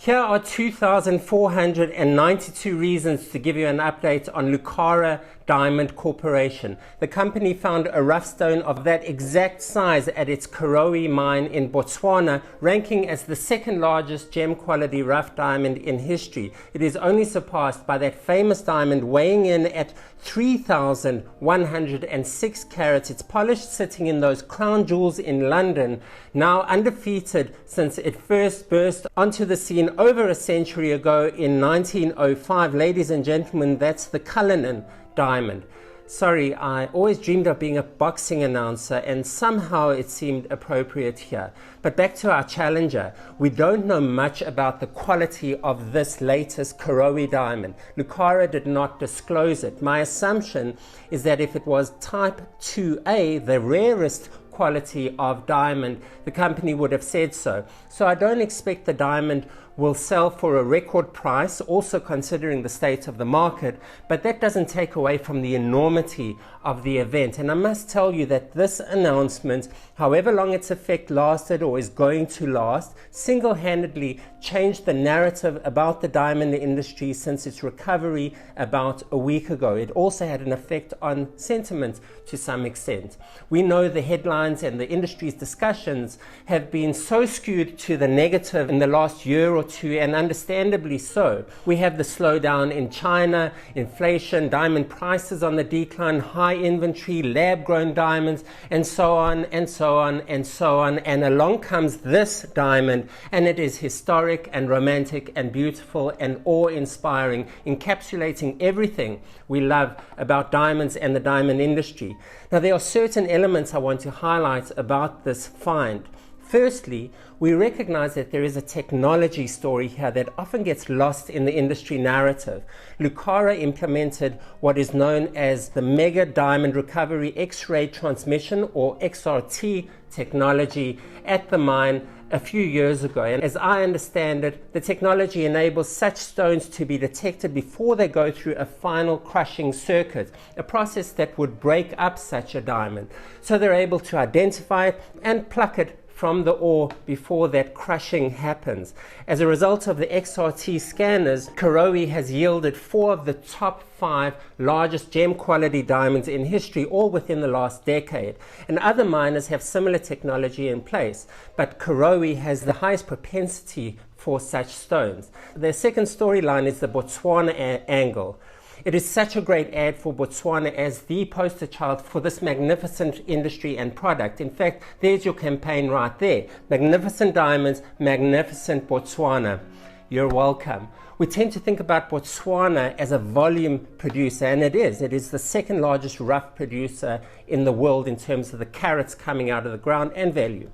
Here are 2,492 reasons to give you an update on Lucara Diamond Corporation. The company found a rough stone of that exact size at its Karowe mine in Botswana, ranking as the second largest gem quality rough diamond in history. It is only surpassed by that famous diamond weighing in at 3,106 carats. It's polished, sitting in those crown jewels in London, now undefeated since it first burst onto the scene over a century ago in 1905. Ladies and gentlemen, that's the Cullinan diamond. Sorry, I always dreamed of being a boxing announcer, and somehow it seemed appropriate here. But back to our challenger. We don't know much about the quality of this latest Karowe diamond. Lucara did not disclose it. My assumption is that if it was type 2A, the rarest quality of diamond, the company would have said so. So I don't expect the diamond will sell for a record price, also considering the state of the market, but that doesn't take away from the enormity of the event. And I must tell you that this announcement, however long its effect lasted or is going to last, single-handedly changed the narrative about the diamond industry since its recovery about a week ago. It also had an effect on sentiment to some extent. We know the headlines and the industry's discussions have been so skewed to the negative in the last year or two, and understandably so. We have the slowdown in China, inflation, diamond prices on the decline, high inventory, lab-grown diamonds, and so on and so on and so on. And along comes this diamond, and it is historic and romantic and beautiful and awe-inspiring, encapsulating everything we love about diamonds and the diamond industry. Now, there are certain elements I want to highlight about this find. Firstly, we recognize that there is a technology story here that often gets lost in the industry narrative. Lucara implemented what is known as the Mega Diamond Recovery X-ray Transmission, or XRT technology, at the mine a few years ago. And as I understand it, the technology enables such stones to be detected before they go through a final crushing circuit, a process that would break up such a diamond. So they're able to identify it and pluck it from the ore before that crushing happens. As a result of the XRT scanners, Karowe has yielded 4 of the top 5 largest gem quality diamonds in history, all within the last decade. And other miners have similar technology in place, but Karowe has the highest propensity for such stones. The second storyline is the Botswana angle. It is such a great ad for Botswana as the poster child for this magnificent industry and product. In fact, there's your campaign right there. Magnificent diamonds, magnificent Botswana. You're welcome. We tend to think about Botswana as a volume producer, and it is. It is the second largest rough producer in the world in terms of the carats coming out of the ground and value.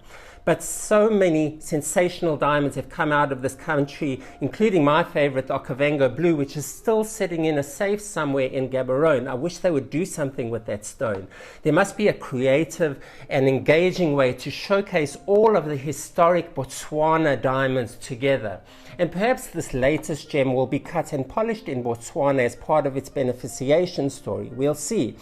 But so many sensational diamonds have come out of this country, including my favorite, the Okavango Blue, which is still sitting in a safe somewhere in Gaborone. I wish they would do something with that stone. There must be a creative and engaging way to showcase all of the historic Botswana diamonds together. And perhaps this latest gem will be cut and polished in Botswana as part of its beneficiation story. We'll see.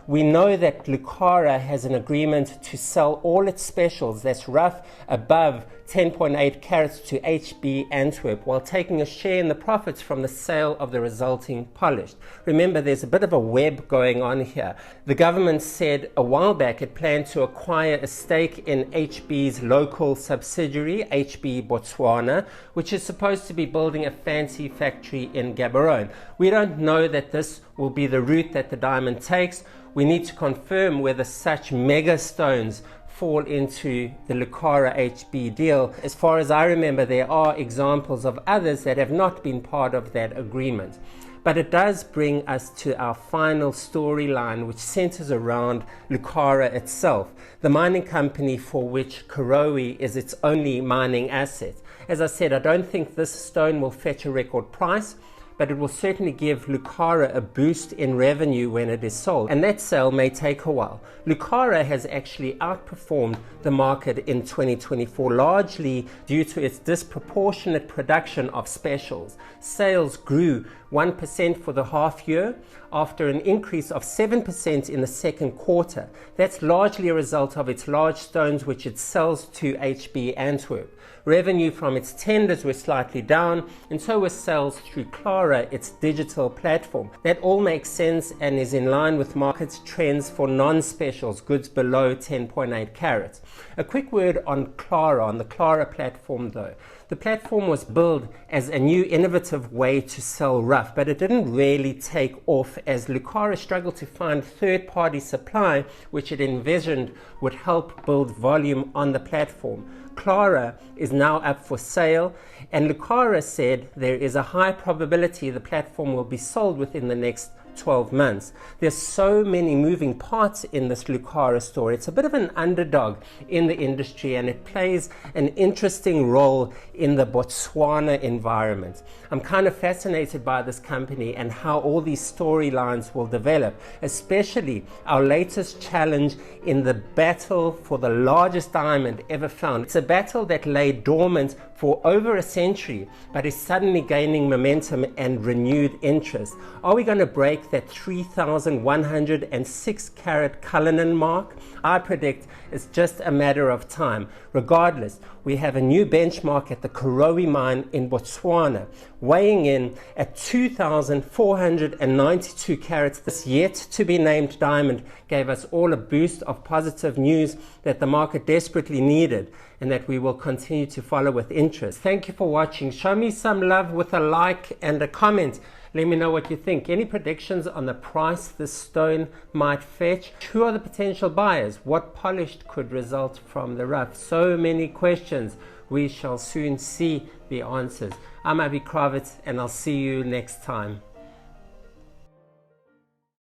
We know that Lucara has an agreement to sell all its specials, that's rough, above 10.8 carats, to HB Antwerp, while taking a share in the profits from the sale of the resulting polished. Remember, there's a bit of a web going on here. The government said a while back it planned to acquire a stake in HB's local subsidiary, HB Botswana, which is supposed to be building a fancy factory in Gaborone. We don't know that this will be the route that the diamond takes. We need to confirm whether such mega stones fall into the Lucara HB deal. As far as I remember, there are examples of others that have not been part of that agreement. But it does bring us to our final storyline, which centers around Lucara itself, the mining company for which Karowe is its only mining asset. As I said, I don't think this stone will fetch a record price, but it will certainly give Lucara a boost in revenue when it is sold, and that sale may take a while. Lucara has actually outperformed the market in 2024, largely due to its disproportionate production of specials. Sales grew 1% for the half year after an increase of 7% in the second quarter. That's largely a result of its large stones which it sells to HB Antwerp. Revenue from its tenders were slightly down, and so were sales through Clara, its digital platform. That all makes sense and is in line with market trends for non-specials, goods below 10.8 carats. A quick word on Clara, on the Clara platform though. The platform was built as a new innovative way to sell rough, but it didn't really take off as Lucara struggled to find third-party supply, which it envisioned would help build volume on the platform. Clara is now up for sale, and Lucara said there is a high probability the platform will be sold within the next 12 months. There's so many moving parts in this Lucara story. It's a bit of an underdog in the industry, and it plays an interesting role in the Botswana environment. I'm kind of fascinated by this company and how all these storylines will develop, especially our latest challenge in the battle for the largest diamond ever found. It's a battle that lay dormant for over a century, but is suddenly gaining momentum and renewed interest. Are we going to break that 3,106 carat Cullinan mark? I predict it's just a matter of time. Regardless, we have a new benchmark at the Karowe mine in Botswana, weighing in at 2,492 carats. This yet to be named diamond gave us all a boost of positive news that the market desperately needed, and that we will continue to follow with interest. Thank you for watching. Show me some love with a like and a comment. Let me know what you think. Any predictions on the price this stone might fetch? Who are the potential buyers? What polished could result from the rough? So many questions. We shall soon see the answers. I'm Abby Carats, and I'll see you next time.